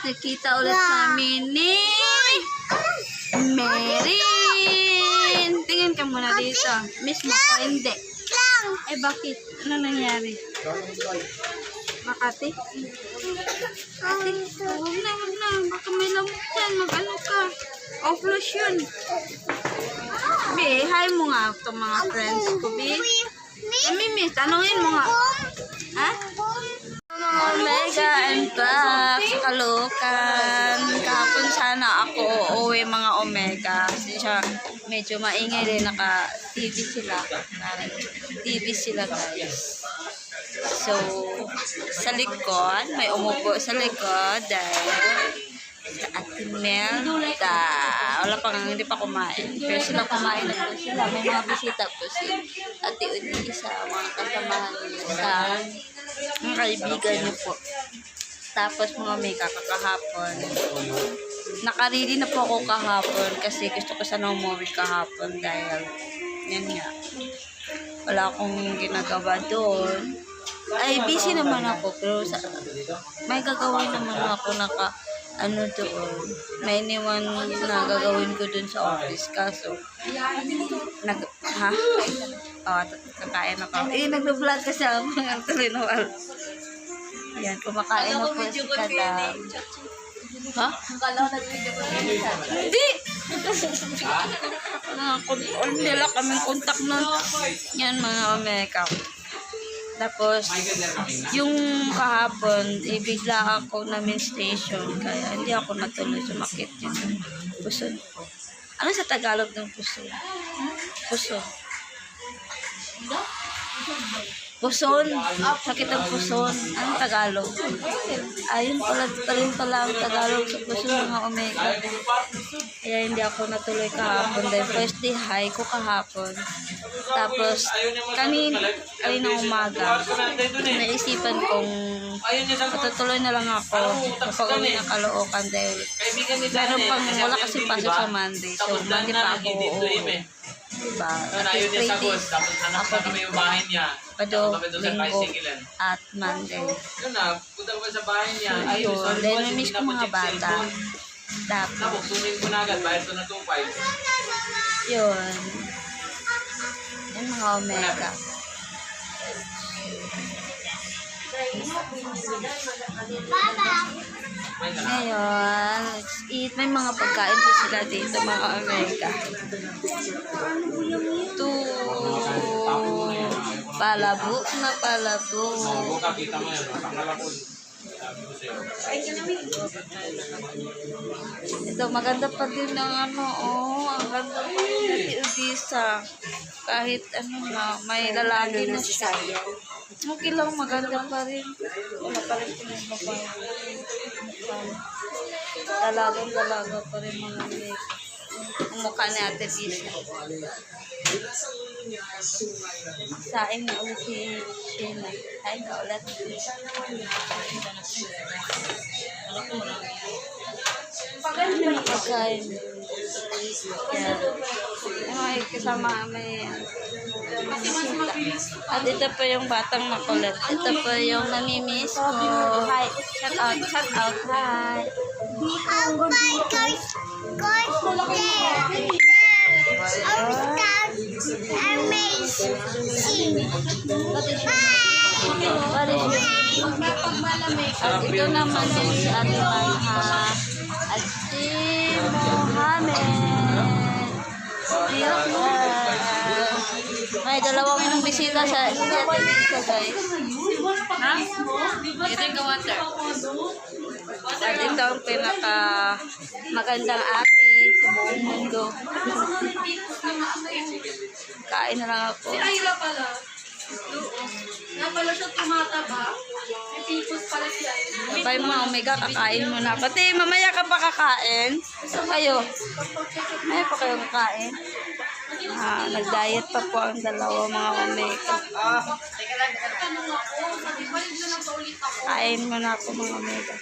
Nakita ulit namin ni Merin. Tingin ka muna dito. Miss mo ko, hindi. Eh, bakit? Ano nangyari? Makati? Ate, huwag na. Baka may lamok yan. Mag-ano ka. Off-flush yun. Be, hi mo nga itong mga friends ko, Be. Mimi, tanongin mo nga. Ha? Mga Omega and back sa Caloocan. Kahapon sana ako uuwi mga Omega. Kasi siya medyo maingay din. Naka-TV sila. TV sila guys. So, sa likod, may umupo sa likod dahil sa Ate Melda. Wala pa nga, hindi pa kumain. Pero sila kumain na po sila. May mga bisita po si Ate Udi sa mga kasamahan niya sa mga kaibigan niyo po. Tapos mga may kakahapon. Nakarili na po ako kahapon kasi gusto ko sana umuwi kahapon dahil yan nga. Wala akong ginagawa doon. Ay, busy naman ako pero may gagawin naman ako doon. May iniwan na gagawin ko doon sa office kaso kakain ako. Nag-vlog kasi ako ng Tulinawal. Yan, kumakain na po si Kadam. Ha? Hindi! Nila kaming kontak nun. Yan mga Omega. Tapos, yung kahapon, bigla ako na main station. Kaya hindi ako natuloy sumakit yun. Puson. Ano sa Tagalog ng puson? Puson. Puson. Sakit ang puson. Anong Tagalog? Ayun pala ang Tagalog sa puson mga Omega. Kaya hindi ako natuloy kahapon. Dahil first day high ko kahapon. Tapos, kanina umaga, naisipan kong matutuloy na lang ako kapag uwi ng Caloocan dahil meron pang wala kasi pasok sa Monday. So, Monday pa ako uuwi. Diba? Kasi 3 days ako dito. Pado, Linggo, at Monday. Ayun, dahil namiss ko mga bata. Tapos, yun. Yan mga Omega. Ngayon, let's eat. May mga pagkain po sila dito mga Omega. Ito, palabo na palabo. Ito, maganda pa din ng ang ganda pa rin ni Udisa. Kahit may lalaki na siya. Okay lang, maganda pa rin. Wala pa rin pinagbabago. Dalagang-dalaga pa rin mga leg. Ang mukha ni Ate Disa. Saing na ulit si Sheila. Saing na ulit. Pagkain. Ay, kasama may at ito pa yung batang makulit. Ito pa yung namimiss ko. Hi. Shout out. Hi. At ito naman si Ate Marha at si Mohamed. May dalawang inong bisita sa Ate Disa guys. Ha? Ito yung water. At ito ang pinaka magandang ate sa buong mundo. Kain na lang ako. Si Ayla pala. Nga pala siya tumataba. May pipos pala si Ayla. Bye mga Omega, kakain muna. Pati mamaya ka pa kakain. Kayo. Mamaya pa kayo kakain. Nag-diet pa po ang dalawa mga Omega. Kain muna ako mga Omega.